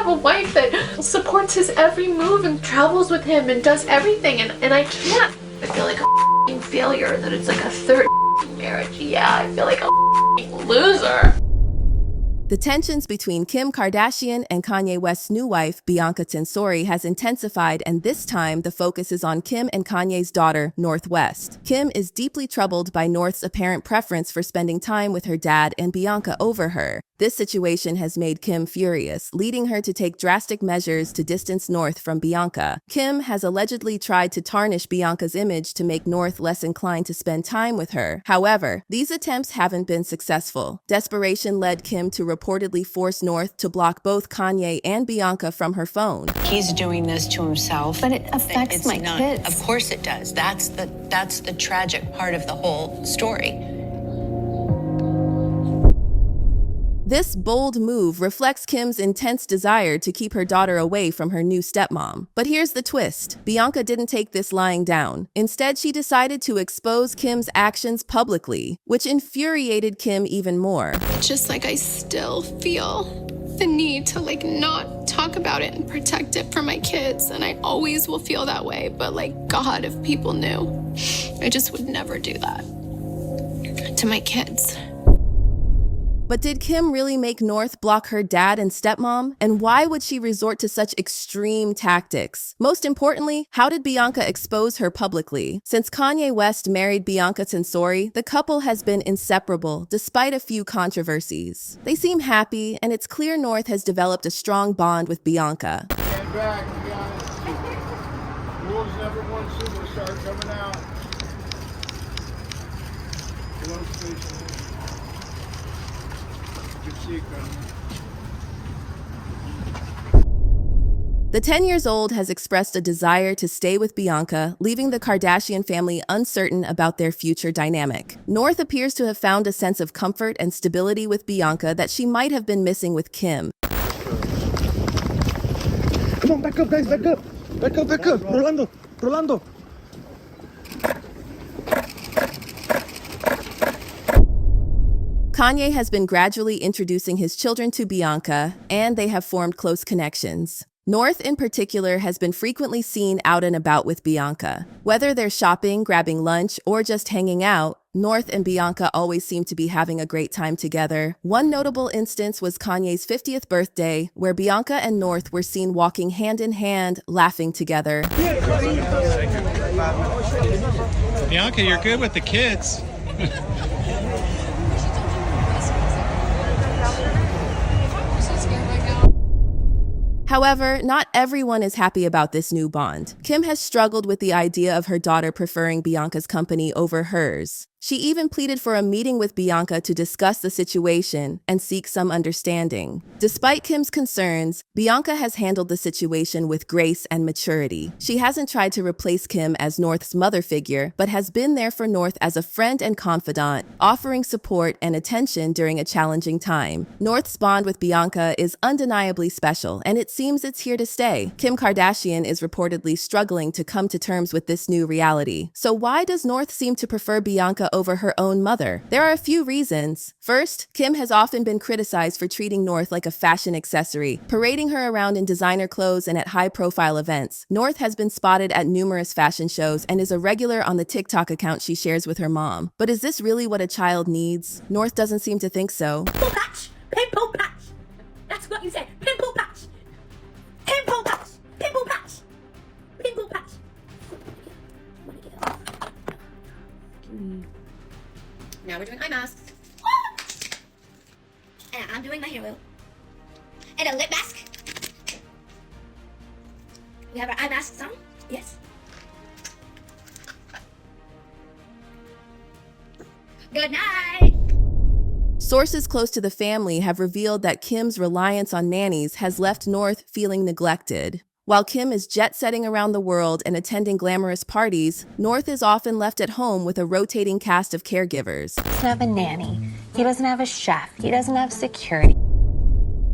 have a wife that supports his every move and travels with him and does everything, and I can't. I feel like a f***ing failure, that it's like a third marriage. Yeah, I feel like a f***ing loser. The tensions between Kim Kardashian and Kanye West's new wife, Bianca Censori, has intensified, and this time the focus is on Kim and Kanye's daughter, North West. Kim is deeply troubled by North's apparent preference for spending time with her dad and Bianca over her. This situation has made Kim furious, leading her to take drastic measures to distance North from Bianca. Kim has allegedly tried to tarnish Bianca's image to make North less inclined to spend time with her. However, these attempts haven't been successful. Desperation led Kim to reportedly force North to block both Kanye and Bianca from her phone. He's doing this to himself. But it affects my kids. Of course it does. That's the tragic part of the whole story. This bold move reflects Kim's intense desire to keep her daughter away from her new stepmom. But here's the twist. Bianca didn't take this lying down. Instead, she decided to expose Kim's actions publicly, which infuriated Kim even more. Just like I still feel the need to not talk about it and protect it for my kids. And I always will feel that way. But God, if people knew, I just would never do that to my kids. But did Kim really make North block her dad and stepmom? And why would she resort to such extreme tactics? Most importantly, how did Bianca expose her publicly? Since Kanye West married Bianca Censori, the couple has been inseparable despite a few controversies. They seem happy, and it's clear North has developed a strong bond with Bianca. Stand back, to be honest. World's number one superstar coming out. Hello, station. The 10-year-old has expressed a desire to stay with Bianca, leaving the Kardashian family uncertain about their future dynamic. North appears to have found a sense of comfort and stability with Bianca that she might have been missing with Kim. Come on, back up, guys, back up. Back up, back up. Rolando. Kanye has been gradually introducing his children to Bianca, and they have formed close connections. North, in particular, has been frequently seen out and about with Bianca. Whether they're shopping, grabbing lunch, or just hanging out, North and Bianca always seem to be having a great time together. One notable instance was Kanye's 50th birthday, where Bianca and North were seen walking hand in hand, laughing together. Bianca, you're good with the kids. However, not everyone is happy about this new bond. Kim has struggled with the idea of her daughter preferring Bianca's company over hers. She even pleaded for a meeting with Bianca to discuss the situation and seek some understanding. Despite Kim's concerns, Bianca has handled the situation with grace and maturity. She hasn't tried to replace Kim as North's mother figure, but has been there for North as a friend and confidant, offering support and attention during a challenging time. North's bond with Bianca is undeniably special, and it seems it's here to stay. Kim Kardashian is reportedly struggling to come to terms with this new reality. So why does North seem to prefer Bianca over her own mother? There are a few reasons. First, Kim has often been criticized for treating North like a fashion accessory, parading her around in designer clothes and at high-profile events. North has been spotted at numerous fashion shows and is a regular on the TikTok account she shares with her mom. But is this really what a child needs? North doesn't seem to think so. Pimple patch! Pimple patch! That's what you said. Pimple patch! Pimple patch! Pimple patch! Pimple patch! Now we're doing eye masks. And I'm doing my hair oil. And a lip mask. We have our eye masks on. Yes. Good night. Sources close to the family have revealed that Kim's reliance on nannies has left North feeling neglected. While Kim is jet-setting around the world and attending glamorous parties, North is often left at home with a rotating cast of caregivers. He doesn't have a nanny. He doesn't have a chef. He doesn't have security.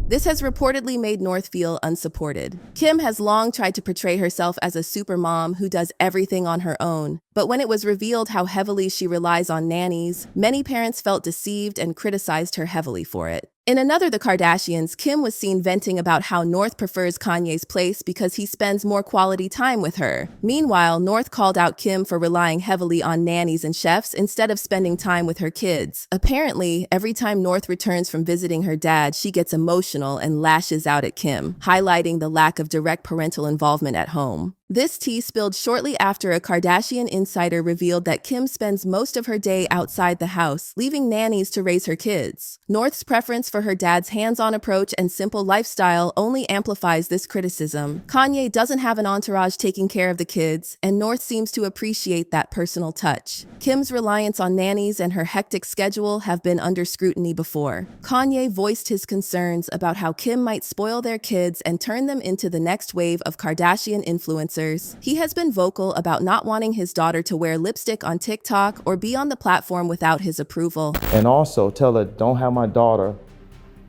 This has reportedly made North feel unsupported. Kim has long tried to portray herself as a supermom who does everything on her own. But when it was revealed how heavily she relies on nannies, many parents felt deceived and criticized her heavily for it. In another The Kardashians, Kim was seen venting about how North prefers Kanye's place because he spends more quality time with her. Meanwhile, North called out Kim for relying heavily on nannies and chefs instead of spending time with her kids. Apparently, every time North returns from visiting her dad, she gets emotional and lashes out at Kim, highlighting the lack of direct parental involvement at home. This tea spilled shortly after a Kardashian insider revealed that Kim spends most of her day outside the house, leaving nannies to raise her kids. North's preference for her dad's hands-on approach and simple lifestyle only amplifies this criticism. Kanye doesn't have an entourage taking care of the kids, and North seems to appreciate that personal touch. Kim's reliance on nannies and her hectic schedule have been under scrutiny before. Kanye voiced his concerns about how Kim might spoil their kids and turn them into the next wave of Kardashian influencers. He has been vocal about not wanting his daughter to wear lipstick on TikTok or be on the platform without his approval. And also tell her, don't have my daughter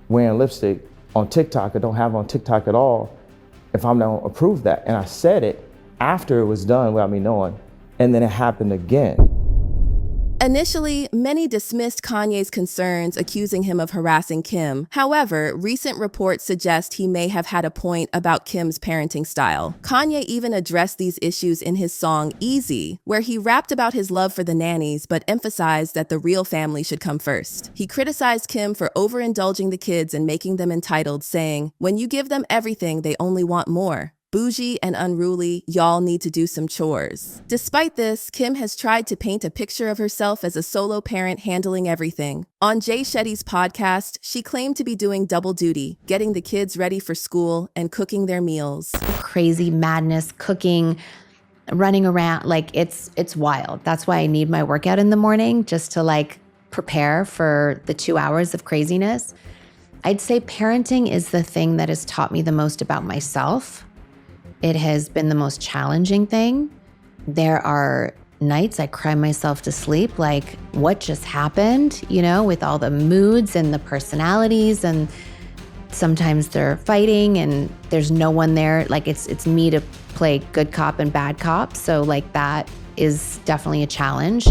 wearing lipstick on TikTok, or don't have on TikTok at all if I'm not approve that. And I said it after it was done without me knowing, and then it happened again. Initially, many dismissed Kanye's concerns, accusing him of harassing Kim. However, recent reports suggest he may have had a point about Kim's parenting style. Kanye even addressed these issues in his song Easy, where he rapped about his love for the nannies but emphasized that the real family should come first. He criticized Kim for overindulging the kids and making them entitled, saying, "When you give them everything, they only want more. Bougie and unruly, y'all need to do some chores." Despite this, Kim has tried to paint a picture of herself as a solo parent handling everything. On Jay Shetty's podcast, she claimed to be doing double duty, getting the kids ready for school and cooking their meals. Crazy madness, cooking, running around, like it's wild. That's why I need my workout in the morning, just to like prepare for the 2 hours of craziness. I'd say parenting is the thing that has taught me the most about myself. It has been the most challenging thing. There are nights I cry myself to sleep, like what just happened, you know, with all the moods and the personalities, and sometimes they're fighting and there's no one there. Like it's me to play good cop and bad cop. So like that is definitely a challenge.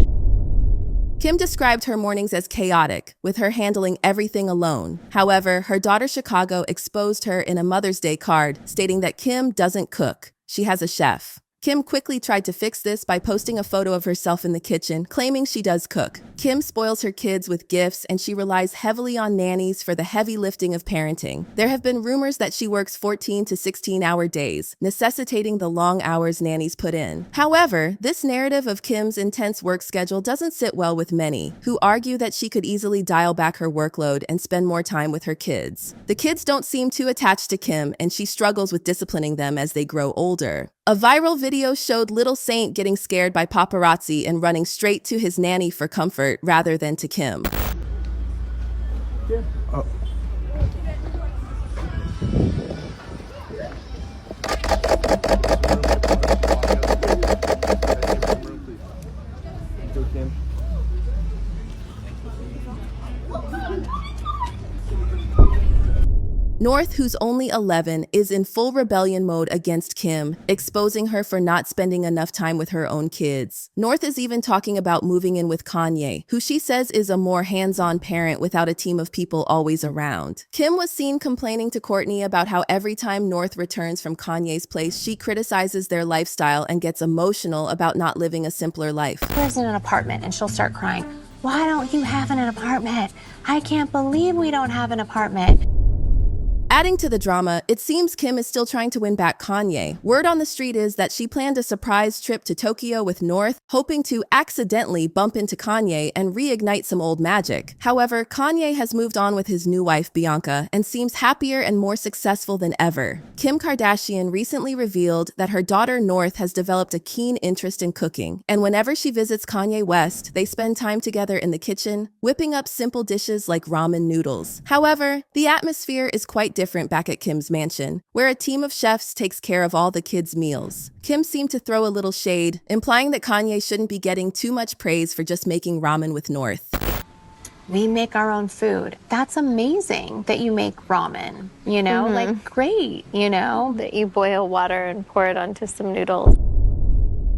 Kim described her mornings as chaotic, with her handling everything alone. However, her daughter Chicago exposed her in a Mother's Day card, stating that Kim doesn't cook. She has a chef. Kim quickly tried to fix this by posting a photo of herself in the kitchen, claiming she does cook. Kim spoils her kids with gifts, and she relies heavily on nannies for the heavy lifting of parenting. There have been rumors that she works 14 to 16-hour days, necessitating the long hours nannies put in. However, this narrative of Kim's intense work schedule doesn't sit well with many, who argue that she could easily dial back her workload and spend more time with her kids. The kids don't seem too attached to Kim, and she struggles with disciplining them as they grow older. A viral video showed Little Saint getting scared by paparazzi and running straight to his nanny for comfort rather than to Kim. Yeah. Oh. North, who's only 11, is in full rebellion mode against Kim, exposing her for not spending enough time with her own kids. North is even talking about moving in with Kanye, who she says is a more hands-on parent without a team of people always around. Kim was seen complaining to Kourtney about how every time North returns from Kanye's place, she criticizes their lifestyle and gets emotional about not living a simpler life. She lives in an apartment and she'll start crying. Why don't you have an apartment? I can't believe we don't have an apartment. Adding to the drama, it seems Kim is still trying to win back Kanye. Word on the street is that she planned a surprise trip to Tokyo with North, hoping to accidentally bump into Kanye and reignite some old magic. However, Kanye has moved on with his new wife, Bianca, and seems happier and more successful than ever. Kim Kardashian recently revealed that her daughter North has developed a keen interest in cooking, and whenever she visits Kanye West, they spend time together in the kitchen, whipping up simple dishes like ramen noodles. However, the atmosphere is quite different back at Kim's mansion, where a team of chefs takes care of all the kids' meals. Kim seemed to throw a little shade, implying that Kanye shouldn't be getting too much praise for just making ramen with North. We make our own food. That's amazing that you make ramen, you know, like great, you know, that you boil water and pour it onto some noodles.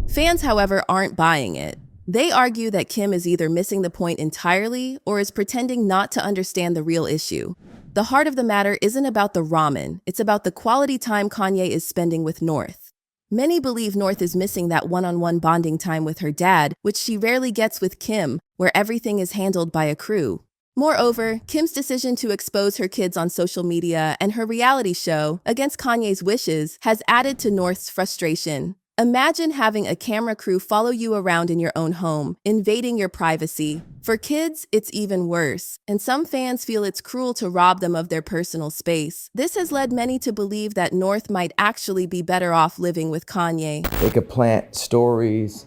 Fans, however, aren't buying it. They argue that Kim is either missing the point entirely or is pretending not to understand the real issue. The heart of the matter isn't about the ramen, it's about the quality time Kanye is spending with North. Many believe North is missing that one-on-one bonding time with her dad, which she rarely gets with Kim, where everything is handled by a crew. Moreover, Kim's decision to expose her kids on social media and her reality show, against Kanye's wishes, has added to North's frustration. Imagine having a camera crew follow you around in your own home, invading your privacy. For kids, it's even worse, and some fans feel it's cruel to rob them of their personal space. This has led many to believe that North might actually be better off living with Kanye. They could plant stories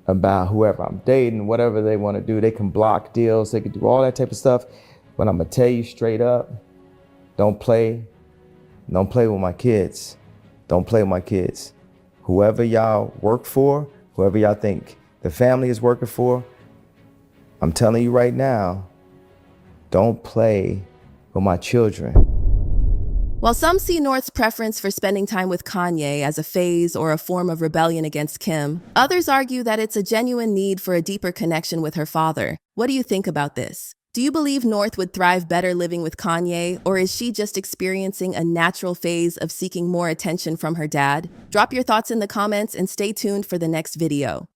about whoever I'm dating, whatever they want to do. They can block deals, they can do all that type of stuff. But I'm gonna tell you straight up, don't play with my kids. Don't play with my kids. Whoever y'all work for, whoever y'all think the family is working for, I'm telling you right now, don't play with my children. While some see North's preference for spending time with Kanye as a phase or a form of rebellion against Kim, others argue that it's a genuine need for a deeper connection with her father. What do you think about this? Do you believe North would thrive better living with Kanye, or is she just experiencing a natural phase of seeking more attention from her dad? Drop your thoughts in the comments and stay tuned for the next video.